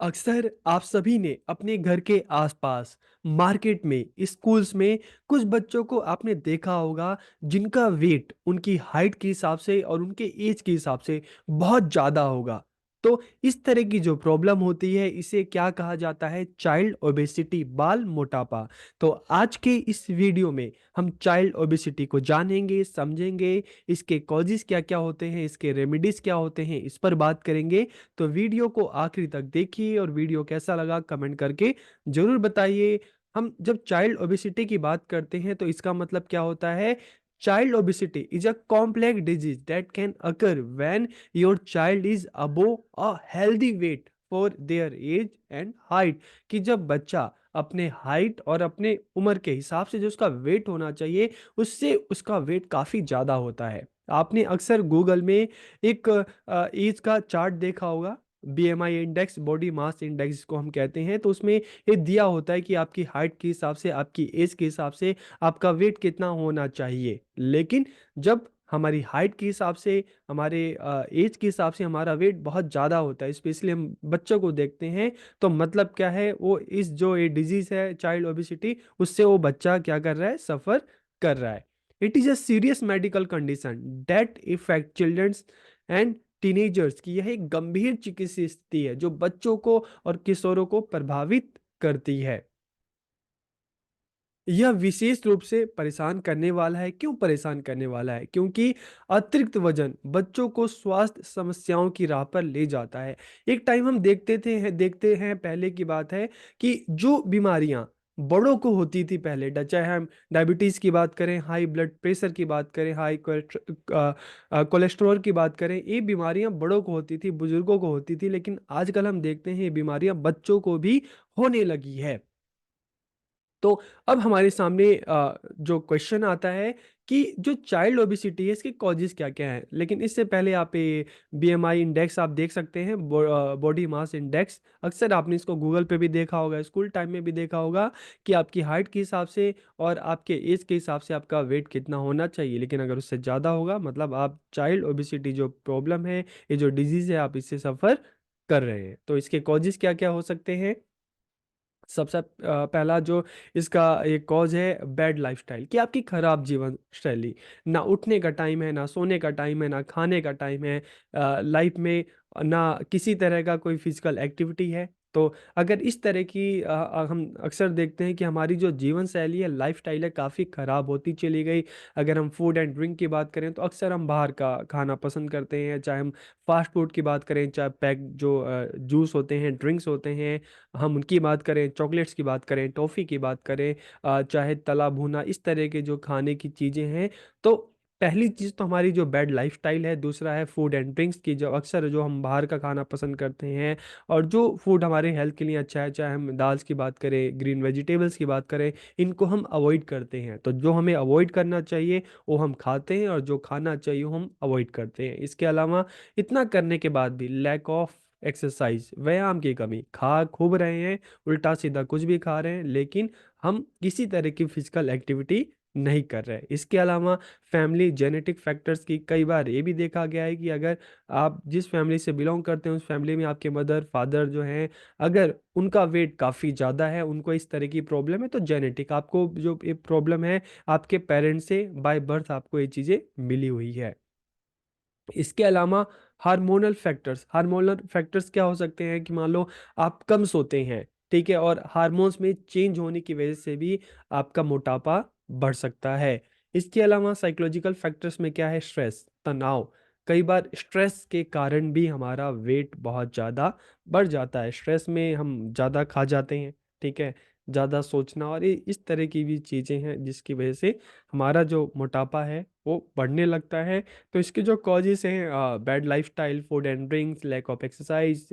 अक्सर आप सभी ने अपने घर के आसपास, मार्केट में, स्कूल्स में कुछ बच्चों को आपने देखा होगा जिनका वेट उनकी हाइट के हिसाब से और उनके एज के हिसाब से बहुत ज़्यादा होगा। तो इस तरह की जो प्रॉब्लम होती है इसे क्या कहा जाता है? चाइल्ड ओबेसिटी, बाल मोटापा। तो आज के इस वीडियो में हम चाइल्ड ओबेसिटी को जानेंगे, समझेंगे, इसके कॉजेज़ क्या-क्या होते हैं, इसके रेमेडीज़ क्या होते हैं, इस पर बात करेंगे। तो वीडियो को आखिरी तक देखिए और वीडियो कैसा लगा कमेंट करके ज़रूर बताइए। हम जब चाइल्ड ओबेसिटी की बात करते हैं तो इसका मतलब क्या होता है? Child obesity is a complex disease that can occur when your child is above a healthy weight for their age and height. कि जब बच्चा अपने हाइट और अपने उम्र के हिसाब से जो उसका वेट होना चाहिए, उससे उसका वेट काफ़ी ज़्यादा होता है। आपने अक्सर गूगल में एक एज का चार्ट देखा होगा, BMI index, body mass index जिसको हम कहते हैं, तो उसमें ये दिया होता है कि आपकी हाइट के हिसाब से, आपकी एज के हिसाब से आपका वेट कितना होना चाहिए। लेकिन जब हमारी हाइट के हिसाब से, हमारे एज के हिसाब से हमारा वेट बहुत ज़्यादा होता है, स्पेशली हम बच्चों को देखते हैं, तो मतलब क्या है, वो इस जो ये डिज़ीज़ है चाइल्ड ओबेसिटी, उससे वो बच्चा क्या कर रहा है? सफ़र कर रहा है। It is a serious medical condition that effect children's and teenagers. की यह एक गंभीर चिकित्सीय स्थिति है जो बच्चों को और किशोरों को प्रभावित करती है। यह विशेष रूप से परेशान करने वाला है। क्यों परेशान करने वाला है? क्योंकि अतिरिक्त वजन बच्चों को स्वास्थ्य समस्याओं की राह पर ले जाता है। एक टाइम हम देखते हैं, पहले की बात है कि जो बीमारियां बड़ों को होती थी पहले, चाहे हम डायबिटीज की बात करें, हाई ब्लड प्रेशर की बात करें, हाई कोलेस्ट्रॉल की बात करें, ये बीमारियां बड़ों को होती थी, बुजुर्गों को होती थी। लेकिन आजकल हम देखते हैं ये बीमारियां बच्चों को भी होने लगी है। तो अब हमारे सामने जो क्वेश्चन आता है कि जो चाइल्ड ओबेसिटी है इसके कॉजेज़ क्या-क्या हैं? लेकिन इससे पहले आप ये बीएमआई इंडेक्स आप देख सकते हैं, बॉडी मास इंडेक्स। अक्सर आपने इसको गूगल पे भी देखा होगा, स्कूल टाइम में भी देखा होगा कि आपकी हाइट के हिसाब से और आपके एज के हिसाब से आपका वेट कितना होना चाहिए। लेकिन अगर उससे ज़्यादा होगा मतलब आप चाइल्ड ओबेसिटी जो प्रॉब्लम है, ये जो डिज़ीज़ है, आप इससे सफ़र कर रहे हैं। तो इसके कॉजेज़ क्या-क्या हो सकते हैं? सबसे पहला जो इसका एक कॉज़ है बैड लाइफ़स्टाइल, कि आपकी खराब जीवन शैली। ना उठने का टाइम है, ना सोने का टाइम है, ना खाने का टाइम है। लाइफ़ में ना किसी तरह का कोई फ़िज़िकल एक्टिविटी है। तो अगर इस तरह की हम अक्सर देखते हैं कि हमारी जो जीवन शैली है, लाइफ़स्टाइल है, काफ़ी ख़राब होती चली गई। अगर हम फूड एंड ड्रिंक की बात करें तो अक्सर हम बाहर का खाना पसंद करते हैं, चाहे हम फ़ास्ट फ़ूड की बात करें, चाहे पैक जो जूस होते हैं, ड्रिंक्स होते हैं, हम उनकी बात करें, चॉकलेट्स की बात करें, टॉफ़ी की बात करें, चाहे तला भुना, इस तरह के जो खाने की चीज़ें हैं। तो पहली चीज़ तो हमारी जो बैड लाइफ़स्टाइल है, दूसरा है फूड एंड ड्रिंक्स की जो अक्सर जो हम बाहर का खाना पसंद करते हैं और जो फूड हमारे हेल्थ के लिए अच्छा है, चाहे हम दाल्स की बात करें, ग्रीन वेजिटेबल्स की बात करें, इनको हम अवॉइड करते हैं। तो जो हमें अवॉइड करना चाहिए, वो हम खाते हैं और जो खाना चाहिए, वो हम अवॉइड करते हैं। इसके अलावा इतना करने के बाद भी लैक ऑफ एक्सरसाइज, व्यायाम की कमी, खा खूब रहे हैं, उल्टा-सीधा कुछ भी खा रहे हैं, लेकिन हम किसी तरह की फिज़िकल एक्टिविटी नहीं कर रहे। इसके अलावा फैमिली जेनेटिक फैक्टर्स की कई बार ये भी देखा गया है कि अगर आप जिस फैमिली से बिलॉन्ग करते हैं, उस फैमिली में आपके मदर-फादर जो हैं, अगर उनका वेट काफ़ी ज़्यादा है, उनको इस तरह की प्रॉब्लम है, तो जेनेटिक आपको जो ये प्रॉब्लम है, आपके पेरेंट्स से बाय बर्थ आपको ये चीज़ें मिली हुई है। इसके अलावा हार्मोनल फैक्टर्स क्या हो सकते हैं कि मान लो आप कम सोते हैं, ठीक है? और हार्मोन्स में चेंज होने की वजह से भी आपका मोटापा बढ़ सकता है। इसके अलावा साइकोलॉजिकल फैक्टर्स में क्या है? स्ट्रेस, तनाव। कई बार स्ट्रेस के कारण भी हमारा वेट बहुत ज़्यादा बढ़ जाता है। स्ट्रेस में हम ज़्यादा खा जाते हैं, ठीक है? ज़्यादा सोचना और ये इस तरह की भी चीज़ें हैं जिसकी वजह से हमारा जो मोटापा है वो बढ़ने लगता है। तो इसके जो कॉजेज़ हैं bad lifestyle, food and drinks, lack of exercise,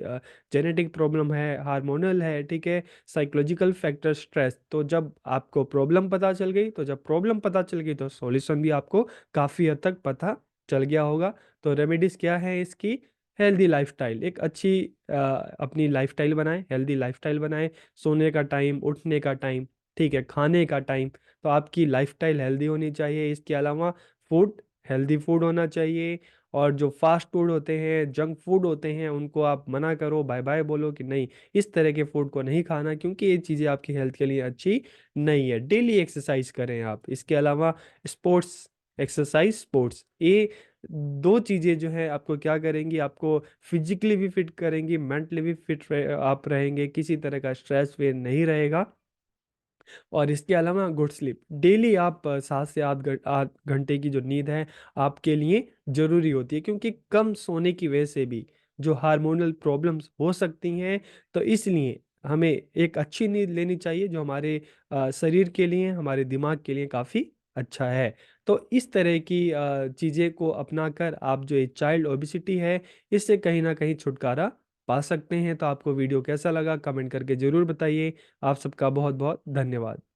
genetic problem है, हार्मोनल है, ठीक है? Psychological factor, stress. तो जब आपको प्रॉब्लम पता चल गई, तो जब प्रॉब्लम पता चल गई तो सॉल्यूशन भी आपको काफ़ी हद तक पता चल गया होगा। तो रेमेडीज़ क्या है इसकी? हेल्दी लाइफ़स्टाइल, एक अच्छी अपनी लाइफ़स्टाइल बनाएँ, हेल्दी लाइफ़स्टाइल बनाएँ, सोने का टाइम, उठने का टाइम, ठीक है? खाने का टाइम, तो आपकी लाइफ़स्टाइल हेल्दी होनी चाहिए। इसके अलावा फूड हेल्दी फूड होना चाहिए और जो फ़ास्ट फूड होते हैं, जंक फूड होते हैं, उनको आप मना करो, बाय-बाय बोलो कि नहीं, इस तरह के फूड को नहीं खाना क्योंकि ये चीज़ें आपकी हेल्थ के लिए अच्छी नहीं है। डेली एक्सरसाइज़ करें आप। इसके अलावा स्पोर्ट्स एक्सरसाइज़, स्पोर्ट्स, ये 2 चीज़ें जो है आपको क्या करेंगी, आपको फिज़िकली भी फिट करेंगी, मेंटली भी फिट आप रहेंगे, किसी तरह का स्ट्रेस फ़ील नहीं रहेगा। और इसके अलावा गुड स्लीप, डेली आप 7 से 8 घंटे की जो नींद है आपके लिए ज़रूरी होती है क्योंकि कम सोने की वजह से भी जो हार्मोनल प्रॉब्लम्स हो सकती हैं, तो इसलिए हमें एक अच्छी नींद लेनी चाहिए जो हमारे शरीर के लिए, हमारे दिमाग के लिए काफ़ी अच्छा है। तो इस तरह की चीज़ें को अपनाकर आप जो ये चाइल्ड ओबेसिटी है, इससे कहीं न कहीं छुटकारा पा सकते हैं। तो आपको वीडियो कैसा लगा कमेंट करके ज़रूर बताइए। आप सबका बहुत-बहुत धन्यवाद।